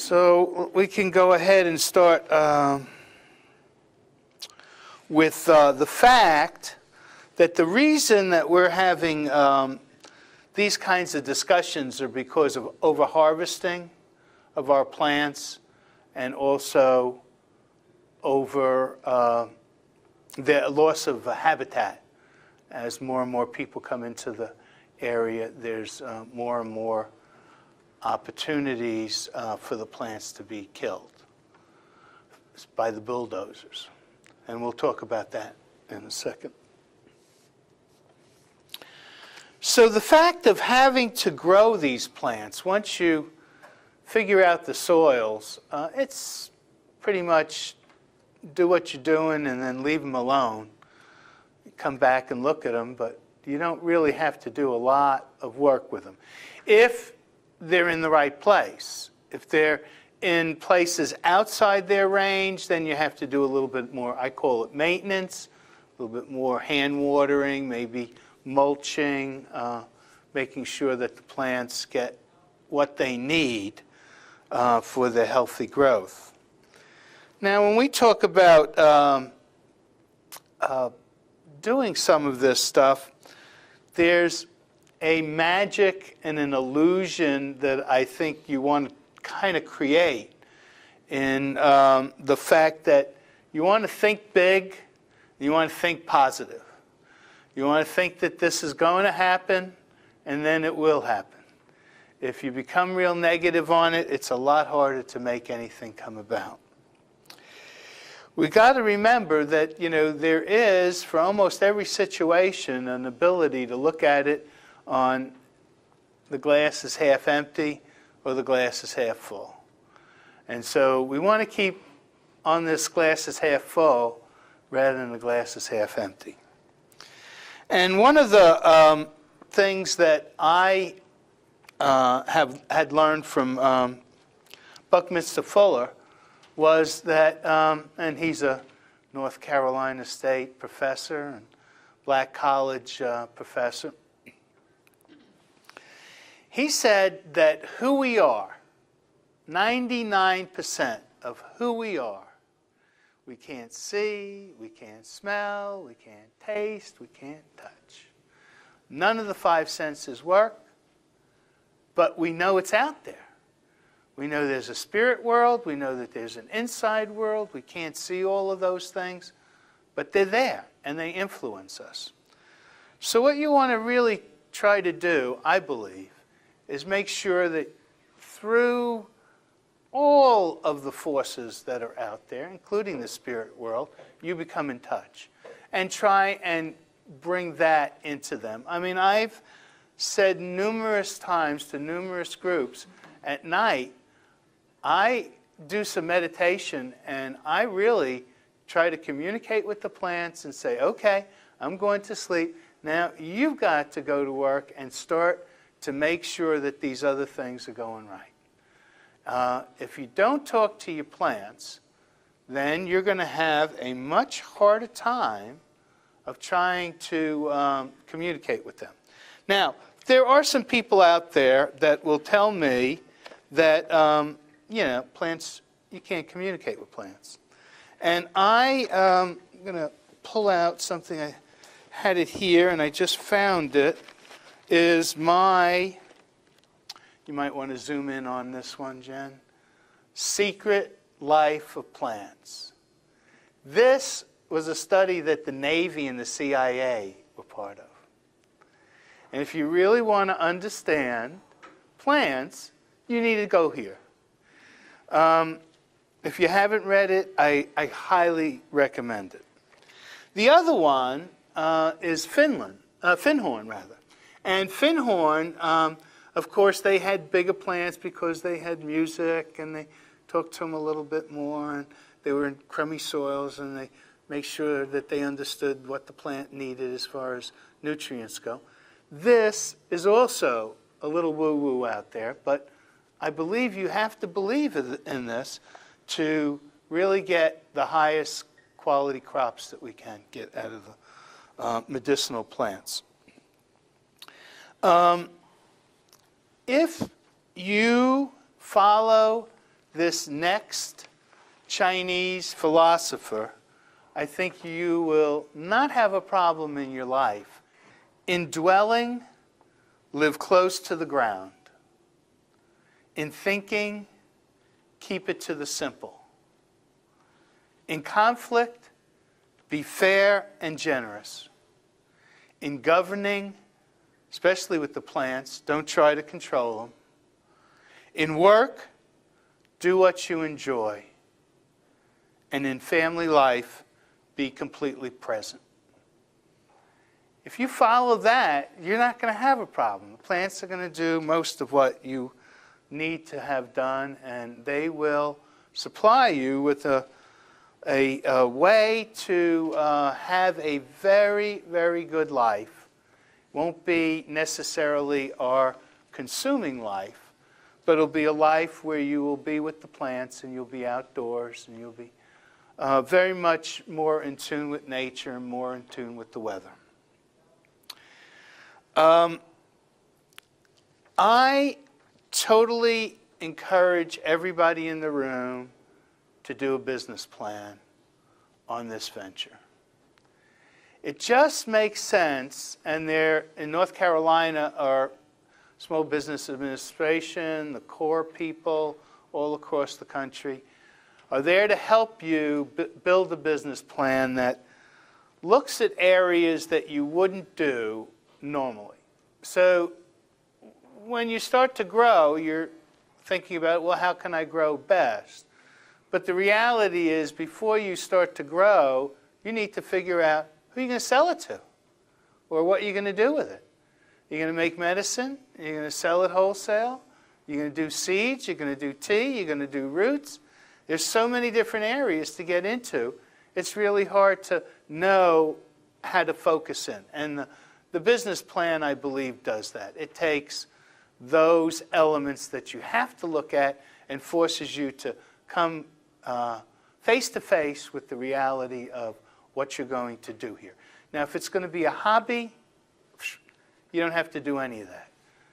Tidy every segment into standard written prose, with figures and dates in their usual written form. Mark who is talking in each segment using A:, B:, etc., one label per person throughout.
A: So we can go ahead and start with the fact that the reason that we're having these kinds of discussions are because of overharvesting of our plants and also over the loss of habitat. As more and more people come into the area, there's more and more opportunities for the plants to be killed by the bulldozers. And we'll talk about that in a second. So the fact of having to grow these plants, once you figure out the soils, it's pretty much do what you're doing and then leave them alone. You come back and look at them, but you don't really have to do a lot of work with them. If they're in the right place. If they're in places outside their range, then you have to do a little bit more, I call it maintenance, a little bit more hand watering, maybe mulching, making sure that the plants get what they need for their healthy growth. Now, when we talk about doing some of this stuff, there's a magic and an illusion that I think you want to kind of create in the fact that you want to think big, you want to think positive. You want to think that this is going to happen, and then it will happen. If you become real negative on it, it's a lot harder to make anything come about. We got to remember that, there is, for almost every situation, an ability to look at it on the glass is half empty or the glass is half full. And so we want to keep on this glass is half full rather than the glass is half empty. And one of the things that I had learned from Buckminster Fuller was that, and he's a North Carolina State professor and Black College professor. He said that who we are, 99% of who we are, we can't see, we can't smell, we can't taste, we can't touch. None of the five senses work, but we know it's out there. We know there's a spirit world, we know that there's an inside world, we can't see all of those things, but they're there and they influence us. So what you want to really try to do, I believe, is make sure that through all of the forces that are out there, including the spirit world, you become in touch. And try and bring that into them. I mean, I've said numerous times to numerous groups, at night, I do some meditation and I really try to communicate with the plants and say, okay, I'm going to sleep. Now you've got to go to work and start to make sure that these other things are going right. If you don't talk to your plants, then you're going to have a much harder time of trying to communicate with them. Now, there are some people out there that will tell me that, plants, you can't communicate with plants. And I'm going to pull out something, I had it here and I just found it, is my, you might want to zoom in on this one, Jen, Secret Life of Plants. This was a study that the Navy and the CIA were part of. And if you really want to understand plants, you need to go here. If you haven't read it, I highly recommend it. The other one is Finhorn. And Finhorn, of course, they had bigger plants because they had music and they talked to them a little bit more. And they were in crummy soils and they make sure that they understood what the plant needed as far as nutrients go. This is also a little woo-woo out there, but I believe you have to believe in this to really get the highest quality crops that we can get out of the medicinal plants. If you follow this next Chinese philosopher, I think you will not have a problem in your life. In dwelling, live close to the ground. In thinking, keep it to the simple. In conflict, be fair and generous. In governing, especially with the plants, don't try to control them. In work, do what you enjoy. And in family life, be completely present. If you follow that, you're not going to have a problem. The plants are going to do most of what you need to have done, and they will supply you with a way to have a very, very good life. Won't be necessarily our consuming life, but it'll be a life where you will be with the plants and you'll be outdoors and you'll be very much more in tune with nature and more in tune with the weather. I totally encourage everybody in the room to do a business plan on this venture. It just makes sense, and there in North Carolina are Small Business Administration, the core people all across the country are there to help you build a business plan that looks at areas that you wouldn't do normally. So when you start to grow, you're thinking about, well, how can I grow best? But the reality is, before you start to grow, you need to figure out who you're going to sell it to or what you're going to do with it. You're going to make medicine, you're going to sell it wholesale, you're going to do seeds, you're going to do tea, you're going to do roots. There's so many different areas to get into. It's really hard to know how to focus in. And the business plan, I believe, does that. It takes those elements that you have to look at and forces you to come face to face with the reality of what you're going to do here. Now, if it's going to be a hobby, you don't have to do any of that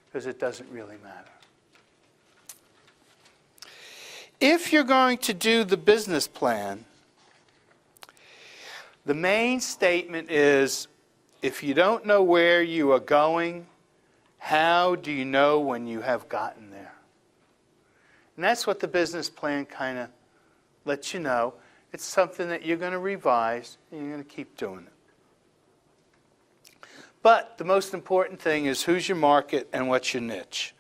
A: because it doesn't really matter. If you're going to do the business plan, the main statement is, if you don't know where you are going, how do you know when you have gotten there? And that's what the business plan kind of lets you know. It's something that you're going to revise and you're going to keep doing it. But the most important thing is, who's your market and what's your niche?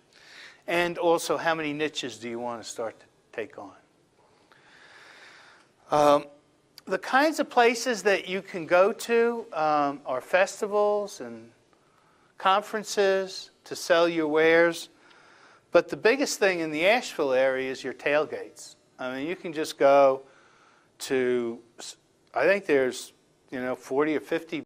A: And also, how many niches do you want to start to take on? The kinds of places that you can go to are festivals and conferences to sell your wares. But the biggest thing in the Asheville area is your tailgates. I mean, you can just go to, I think there's 40 or 50